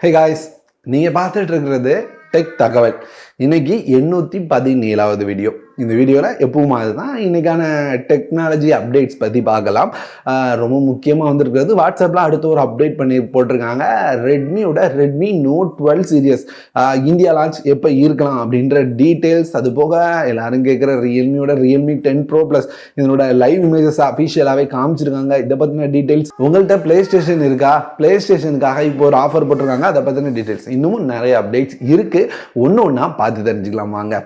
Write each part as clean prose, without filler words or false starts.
Hey guys, நீங்கள் பார்த்துட்டு இருக்கிறது டெக் தகவல். இன்னைக்கு 817வது வீடியோ. இந்த வீடியோவில் எப்பவும் அதுதான் இன்னைக்கான டெக்னாலஜி அப்டேட்ஸ் பற்றி பார்க்கலாம். ரொம்ப முக்கியமாக வந்திருக்கிறது வாட்ஸ்அப்பில் அடுத்து ஒரு அப்டேட் பண்ணி போட்டிருக்காங்க. Redmi Note 12 series India launch எப்போ இருக்கலாம் அப்படின்ற டீட்டெயில்ஸ். அது போக எல்லாரும் கேட்குற ரியல்மி 10 Pro Plus இதனோட லைவ் இமேஜஸ் அஃபிஷியலாகவே காமிச்சிருக்காங்க. இதை பற்றின டீட்டெயில்ஸ். உங்கள்கிட்ட பிளே ஸ்டேஷன் இருக்கா? பிளே ஸ்டேஷனுக்காக இப்போ ஒரு ஆஃபர் போட்டிருக்காங்க. அதை பற்றின டீட்டெயில்ஸ். இன்னமும் நிறைய அப்டேட்ஸ் இருக்குது. ஒன்று ஒன்றா பார்த்து தெரிஞ்சுக்கலாம் வாங்க.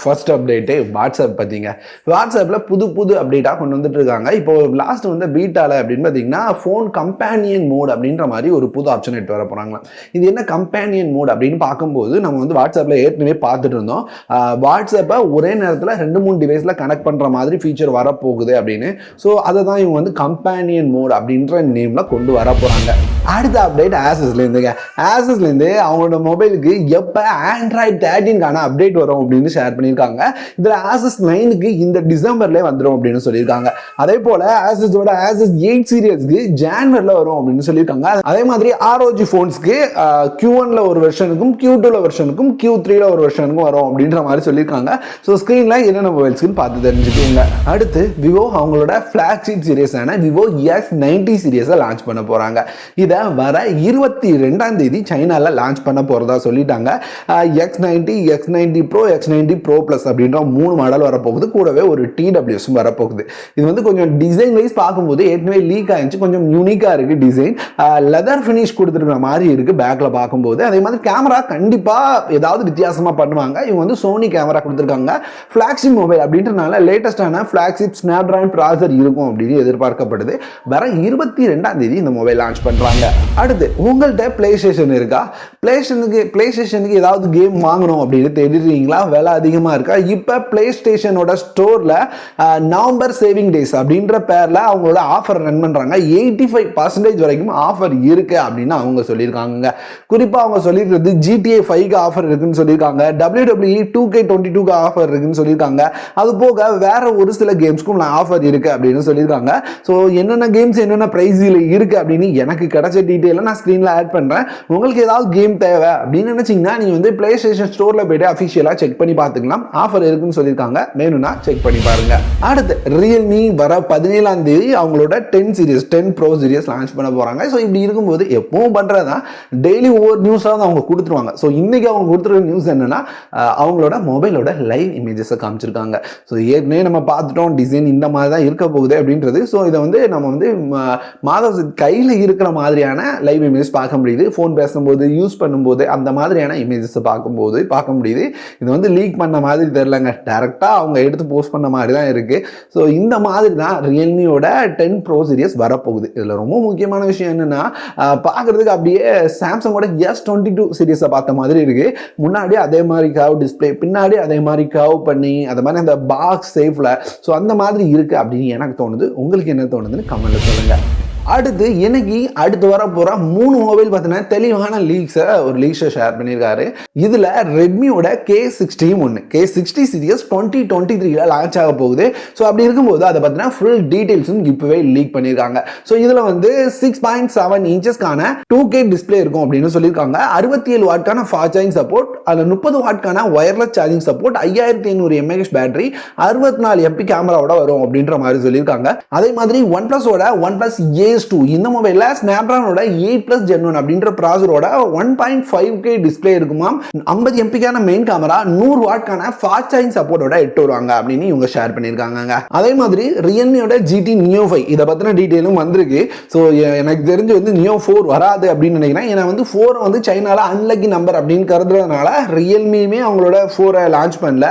ஃபர்ஸ்ட் அப்டேட்டு வாட்ஸ்அப் பார்த்தீங்க. வாட்ஸ்அப்பில் புது அப்டேட்டாக கொண்டு வந்துட்டு இருக்காங்க. இப்போ லாஸ்ட் பீட்டாவில் அப்படின்னு பார்த்தீங்கன்னா ஃபோன் கம்பேனியன் மோட் அப்படின்ற மாதிரி ஒரு புது ஆப்ஷன் எடுத்து வர போகிறாங்களா. இது என்ன கம்பேனியன் மோட் அப்படின்னு பார்க்கும்போது நம்ம வாட்ஸ்அப்பில் ஏற்கனவே பார்த்துட்டு இருந்தோம். வாட்ஸ்அப்பை ஒரே நேரத்தில் 2-3 டிவைஸில் கனெக்ட் பண்ணுற மாதிரி ஃபீச்சர் வரப்போகுது அப்படின்னு. ஸோ அதை தான் இவங்க கம்பேனியன் மோட் அப்படின்ற நேமில் கொண்டு வர போகிறாங்க. அடுத்த அப்டேட் ஆசஸ்லேருந்து அவங்களோட மொபைலுக்கு எப்போ ஆண்ட்ராய்டு 13க்கான அப்டேட் வரும் அப்படின்னு ஷேர் பண்ணியிருக்காங்க. இதுல Asus 9க்கு இந்த டிசம்பர்ல வந்துரும் அப்படின்னு சொல்லியிருக்காங்க. அதே போல Asusோட Asus 8 சீரியஸ்க்கு ஜான்வரில வரும் அப்படின்னு சொல்லியிருக்காங்க. அதே மாதிரி ROG போன்ஸ்க்கு Q1ல ஒரு வெர்ஷனுக்கும் Q2ல வெர்ஷனுக்கும் Q3ல ஒரு வெர்ஷனுக்கும் வரும் அப்படின்ற மாதிரி சொல்லியிருக்காங்க. ஸோ ஸ்கிரீன்ல என்னென்ன மொபைல்ஸ்க்கு பார்த்து தெரிஞ்சுக்கோங்க. அடுத்து விவோ அவங்களோட ஃபிளாக்ஷிப் சீரியஸான விவோ X90 சீரியஸை லான்ச் பண்ண போறாங்க. இதை வர 22ஆம் தேதி சைனால லான்ச் பண்ண போறதா சொல்லிட்டாங்க. X90, X90 Pro, X90 Pro Plus அப்படின்ற 3 மாடல் வரப்போகுது. கூடவே ஒரு TWS வரப்போகுது. இது கொஞ்சம் டிசைன் வைஸ் பார்க்கும்போது ஏற்கனவே லீக் ஆயிடுச்சு. கொஞ்சம் யூனிக்கா இருக்கு டிசைன். லெதர் ஃபினிஷ் கொடுத்துருக்கிற மாதிரி இருக்கு பேக்ல பார்க்கும்போது. அதே மாதிரி கேமரா கண்டிப்பா ஏதாவது வித்தியாசமா பண்ணுவாங்க. இவங்க சோனி கேமரா கொடுத்துருக்காங்க. ஃபிளாக்ஷிப் மொபைல் அப்படின்றனால லேட்டஸ்டான ஃபிளாக்ஷிப் ஸ்னாப்டிராகன் ப்ராசஸர் இருக்கும் அப்படின்னு எதிர்பார்க்கப்படுது. வர 22ஆம் தேதி இந்த மொபைல் லான்ச் பண்றாங்க. அடுத்து உங்கள்கிட்ட பிளே ஸ்டேஷன் இருக்கா? பிளே ஸ்டேஷனுக்கு ஏதாவது கேம் வாங்கணும் அப்படின்னு தெரியுறீங்களா? விலை அதிகமாக இருக்கா? இப்போ பிளே ஸ்டேஷனோட ஸ்டோரில் நவம்பர் சேவிங் டேஸ் அப்படின்ற பேரில் அவங்களோட ஆஃபர் ரன் பண்ணுறாங்க. 85% வரைக்கும் ஆஃபர் இருக்கு அப்படின்னு அவங்க சொல்லியிருக்காங்க. குறிப்பாக அவங்க சொல்லியிருக்கிறது GTA 5க்கு ஆஃபர் இருக்குன்னு சொல்லியிருக்காங்க. WWE 2K22க்கு ஆஃபர் இருக்குன்னு சொல்லியிருக்காங்க. அது போக வேற ஒரு சில கேம்ஸ்க்கும் ஆஃபர் இருக்கு அப்படின்னு சொல்லியிருக்காங்க. ஸோ என்னென்ன கேம்ஸ் என்னென்ன ப்ரைஸில் இருக்கு அப்படின்னு எனக்கு கிடைச்ச டீட்டெயிலை நான் ஸ்க்ரீனில் ஆட் பண்ணுறேன். உங்களுக்கு ஏதாவது கேம் தேவை அப்படின்னு நினைச்சீங்கன்னா நீங்கள் பிளே ஸ்டேஷன் ஸ்டோரில் போய்ட்டு அஃபிஷியலாக செக் பண்ணி பார்த்துக்கலாம். ஆஃபர் இருக்குன்னு சொல்லியிருக்காங்க. வேணும்னா செக் பண்ணி பாருங்க. அடுத்து ரியல்மி வர 17ஆம் தேதி அவங்களோட 10 Pro சீரியஸ் லான்ச் பண்ண போறாங்க. ஸோ இப்படி இருக்கும்போது எப்பவும் பண்றதுதான் டெய்லி ஒவ்வொரு நியூஸாக அவங்க கொடுத்துருவாங்க. ஸோ இன்னைக்கு அவங்க கொடுத்துருக்க நியூஸ் என்னன்னா அவங்களோட மொபைலோட லைவ் இமேஜஸை காமிச்சிருக்காங்க. ஸோ ஏற்கனவே நம்ம பார்த்துட்டோம் டிசைன் இந்த மாதிரி தான் இருக்க போகுது அப்படின்றது. ஸோ இதை நம்ம மாதம் கையில் இருக்கிற மாதிரியான லைவ் இமேஜஸ் பார்க்க முடியுது. ஃபோன் பேசும்போது யூஸ் பண்ணும்போது அந்த மாதிரியான இமேஜஸ் பார்க்க முடியுது. இது லீக் பண்ண மாதிரி தெரியலங்க. டைரக்டா அவங்க எடுத்து போஸ்ட் பண்ண மாதிரி தான் இருக்கு. ஸோ இந்த மாதிரி தான் ரியல்மியோட 10 Pro சீரியஸ் வரப்போகுது. இதுல ரொம்ப முக்கியமான விஷயம் என்னன்னா பார்க்கறதுக்கு அப்படியே சாம்சங்கோட S22 சீரியஸை பார்த்த மாதிரி இருக்கு. முன்னாடி அதே மாதிரி கர்வ் டிஸ்பிளே, பின்னாடி அதே மாதிரி கர்வ் பண்ணி அந்த மாதிரி அந்த பாக்ஸ் சேஃப்ல ஸோ அந்த மாதிரி இருக்கு அப்படின்னு எனக்கு தோணுது. உங்களுக்கு என்ன தோணுதுன்னு கமெண்ட்ல சொல்லுங்க. அடுத்து வர போற 3 மொபைல் பார்த்தீங்கன்னா தெளிவான லீக்ஸை ஷேர் பண்ணியிருக்காரு. இதுல ரெட்மியோட K60 சீரியஸ் 2023ல லான்ச் ஆக போகுது. ஸோ அப்படி இருக்கும்போது அதை பார்த்தீங்கன்னா ஃபுல் டீடைல்ஸும் இப்பவே லீக் பண்ணியிருக்காங்க. ஸோ இதுல 6.7 இன்ச்சஸ்க்கான 2K டிஸ்பிளே இருக்கும் அப்படின்னு சொல்லியிருக்காங்க. 67 வாட்கான ஃபாஸ்ட் சார்ஜிங் சப்போர்ட், அதில் 30 வாட்கான wireless charging support, 5500 mAh battery, 64 MP கேமராவோட வரும் அப்படின்ற மாதிரி சொல்லியிருக்காங்க. அதே மாதிரி OnePlus A2 இந்த மொபைல்ல ஸ்னாப்டிராகனோட 8+ Gen 1 அப்படின்ற ப்ராசஸரோட 1.5K டிஸ்பிளே இருக்குமா. 50 MPக்கான மெயின் கேமரா, 100 வாட்கான ஃபாஸ்ட் சார்ஜிங் சப்போர்ட்டோட எட்டு வருவாங்க அப்படின்னு இவங்க ஷேர் பண்ணியிருக்காங்க. அதே மாதிரி ரியல்மியோட GT Neo 5 இதை பத்தின டீடைலும் வந்திருக்கு. ஸோ எனக்கு தெரிஞ்சு Neo 4 வராது அப்படின்னு நினைக்கிறேன். ஏன்னா 4 சைனால அன்லக்கி நம்பர் அப்படின்னு கருதுறதுனால ரியல்மியுமே அவங்களோட 4 லான்ச் பண்ணல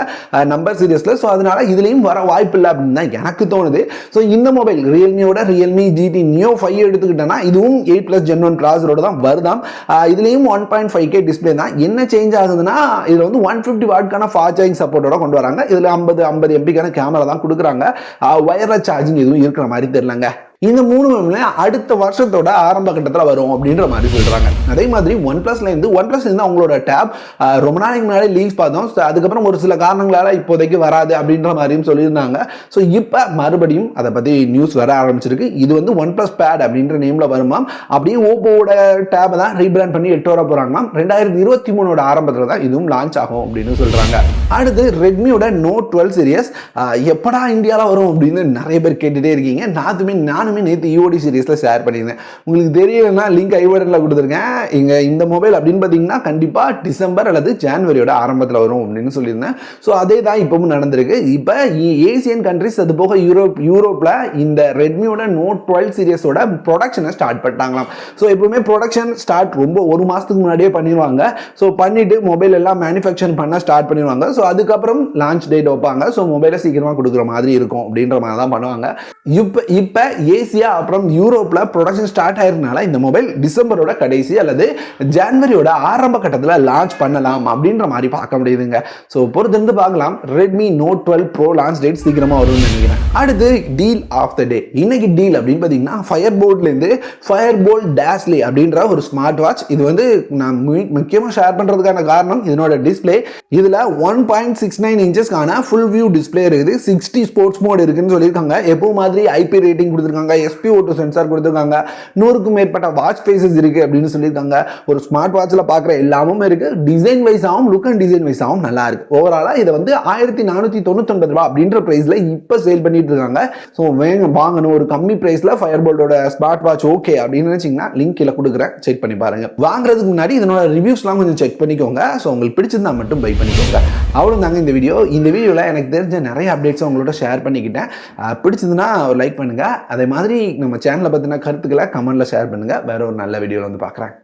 நம்பர் சீரியஸ்ல. ஸோ அதனால இதுலயும் வர வாய்ப்பு இல்லை அப்படின்னு தான் எனக்கு தோணுது. ஸோ இந்த மொபைல் ரியல்மி GT Neo 5 எடுத்துக்கிட்டேன்னா இதுவும் 8+ Gen 1 ப்ராசஸரோட தான் வருதாம். இதுலயும் 1.5K டிஸ்பிளே தான். என்ன சேஞ்ச் ஆகுதுன்னா இதுல 150 வாட்கான ஃபாஸ்ட் சார்ஜிங் சப்போர்ட்டோட கொண்டு வராங்க. இதுல 50 MPக்கான கேமரா தான் கொடுக்குறாங்க. வயர்லெஸ் சார்ஜிங் எதுவும் இருக்கிற மாதிரி தெரியலங்க. இந்த 3 அடுத்த வருஷத்தோட ஆரம்ப கட்டத்தில் வரும் அப்படின்ற மாதிரி சொல்றாங்க. அதே மாதிரி ஒன்பிளஸ்ல இருந்து அவங்களோட டேப் ரொம்ப நாளைக்கு முன்னாடி லீக்ஸ் பார்த்தோம். அதுக்கப்புறம் ஒரு சில காரணங்களால இப்போதைக்கு வராது அப்படின்ற மாதிரியும் சொல்லியிருந்தாங்க. ஸோ இப்போ மறுபடியும் அதை பத்தி நியூஸ் வர ஆரம்பிச்சிருக்கு. இது வந்து ஒன்பிளஸ் பேட் அப்படின்ற நேம்ல வருமாம். அப்படியே ஓப்போவோட டேப் தான் ரீபிராண்ட் பண்ணி எட்டு வர போறாங்களாம். 2023 ஆரம்பத்தில் தான் இதுவும் லான்ச் ஆகும் அப்படின்னு சொல்றாங்க. அடுத்து ரெட்மியோட நோட் 12 சீரியஸ் எப்படா இந்தியாவில் வரும் அப்படின்னு நிறைய பேர் கேட்டுட்டே இருக்கீங்க. நானுமே நேற்று ஈஓடி சீரியஸ்ல ஷேர் பண்ணியிருந்தேன். உங்களுக்கு தெரியலன்னா லிங்க் ஐவர்ல கொடுத்துருக்கேன். இந்த மொபைல் அப்படின்னு பார்த்தீங்கன்னா கண்டிப்பா டிசம்பர் அல்லது ஜனவரியோட ஆரம்பத்தில் வரும் அப்படின்னு சொல்லியிருந்தேன். ஸோ அதே தான் இப்பவும் நடந்திருக்கு. இப்போ ஏசியன் கண்ட்ரிஸ் அது போக யூரோப்ல இந்த ரெட்மியோட நோட் 12 சீரியஸோட ப்ரொடக்ஷனை ஸ்டார்ட் பண்ணிட்டாங்களாம். ஸோ எப்பவுமே ப்ரொடக்ஷன் ஸ்டார்ட் ரொம்ப ஒரு மாசத்துக்கு முன்னாடியே பண்ணிடுவாங்க. ஸோ பண்ணிட்டு மொபைல் எல்லாம் மேனுஃபேக்சர் பண்ண ஸ்டார்ட் பண்ணிடுவாங்க. ஸோ அதுக்கப்புறம் லான்ச் டேட் வைப்பாங்க. ஸோ மொபைலை சீக்கிரமா கொடுக்குற மாதிரி இருக்கும் அப்படின்ற மாதிரி தான் பண்ணுவாங்க. இப்போ ஏசியா அப்புறம் யூரோப்ல ப்ரொடக்ஷன் ஸ்டார்ட் ஆயிருந்தனால இந்த மொபைல் டிசம்பரோட கடைசி அல்லது ஜனவரியோட ஆரம்ப கட்டத்தில் லான்ச் பண்ணலாம் அப்படின்ற மாதிரி பார்க்க முடியுதுங்க. ஸோ பொறுத்திருந்து பார்க்கலாம். Redmi Note 12 pro launch date சீக்கிரமா வரும்னு நினைக்கிறேன். அடுத்து டீல் ஆஃப் த டே. இன்னைக்கு டீல் அப்படின்னு பார்த்தீங்கன்னா ஃபயர்போல்ட் டேஸ்லி அப்படின்ற ஒரு ஸ்மார்ட் வாட்ச். இது வந்து நான் முக்கியமாக ஷேர் பண்ணுறதுக்கான காரணம் இதனோட டிஸ்பிளே. இதில் 1.69 இன்ச்சஸ்க்கான ஃபுல் வியூ டிஸ்பிளே இருக்குது. 60 ஸ்போர்ட்ஸ் மோட் இருக்குன்னு சொல்லியிருக்காங்க. எப்போ மாதிரி ஐபி ரேட்டிங் கொடுத்துருக்காங்க, SpO2 சென்சார் கொடுத்துருக்காங்க, 100க்கும் மேற்பட்ட வாட்ச் ஃபேஸஸ் இருக்கு அப்படின்னு சொல்லியிருக்காங்க. ஒரு ஸ்மார்ட் வாட்ச்ல பார்க்குற எல்லாமும் இருக்கு. டிசைன் வைஸாகவும் லுக் அண்ட் டிசைன் வைஸாகவும் நல்லா இருக்கு. ஓவராலா இதை வந்து 1499 ரூபாய் அப்படின்ற பிரைஸ்ல இப்போ சேல் பண்ணிட்டு இருக்காங்க. ஸோ வாங்கணும் ஒரு கம்மி பிரைஸ்ல ஃபயர்போல்டோட ஸ்மார்ட் வாட்ச் ஓகே அப்படின்னு நினைச்சீங்கன்னா லிங்க் கீழே கொடுக்குறேன், செக் பண்ணி பாருங்க. வாங்குறதுக்கு முன்னாடி இதனோட ரிவ்யூஸ்லாம் கொஞ்சம் செக் பண்ணிக்கோங்க. ஸோ உங்களுக்கு பிடிச்சிருந்தா மட்டும் பை பண்ணிக்கோங்க. அவ்வளோ தாங்க இந்த வீடியோவில் எனக்கு தெரிஞ்ச நிறைய அப்டேட்ஸ் உங்களோட ஷேர் பண்ணிக்கிட்டேன். பிடிச்சதுன்னா ஒரு லைக் பண்ணுங்க. அதே மாதிரி நம்ம சேனலை பற்றின கருத்துக்களை கமெண்ட்ல ஷேர் பண்ணுங்க. வேற ஒரு நல்ல வீடியோவில் வந்து பார்க்குறேன்.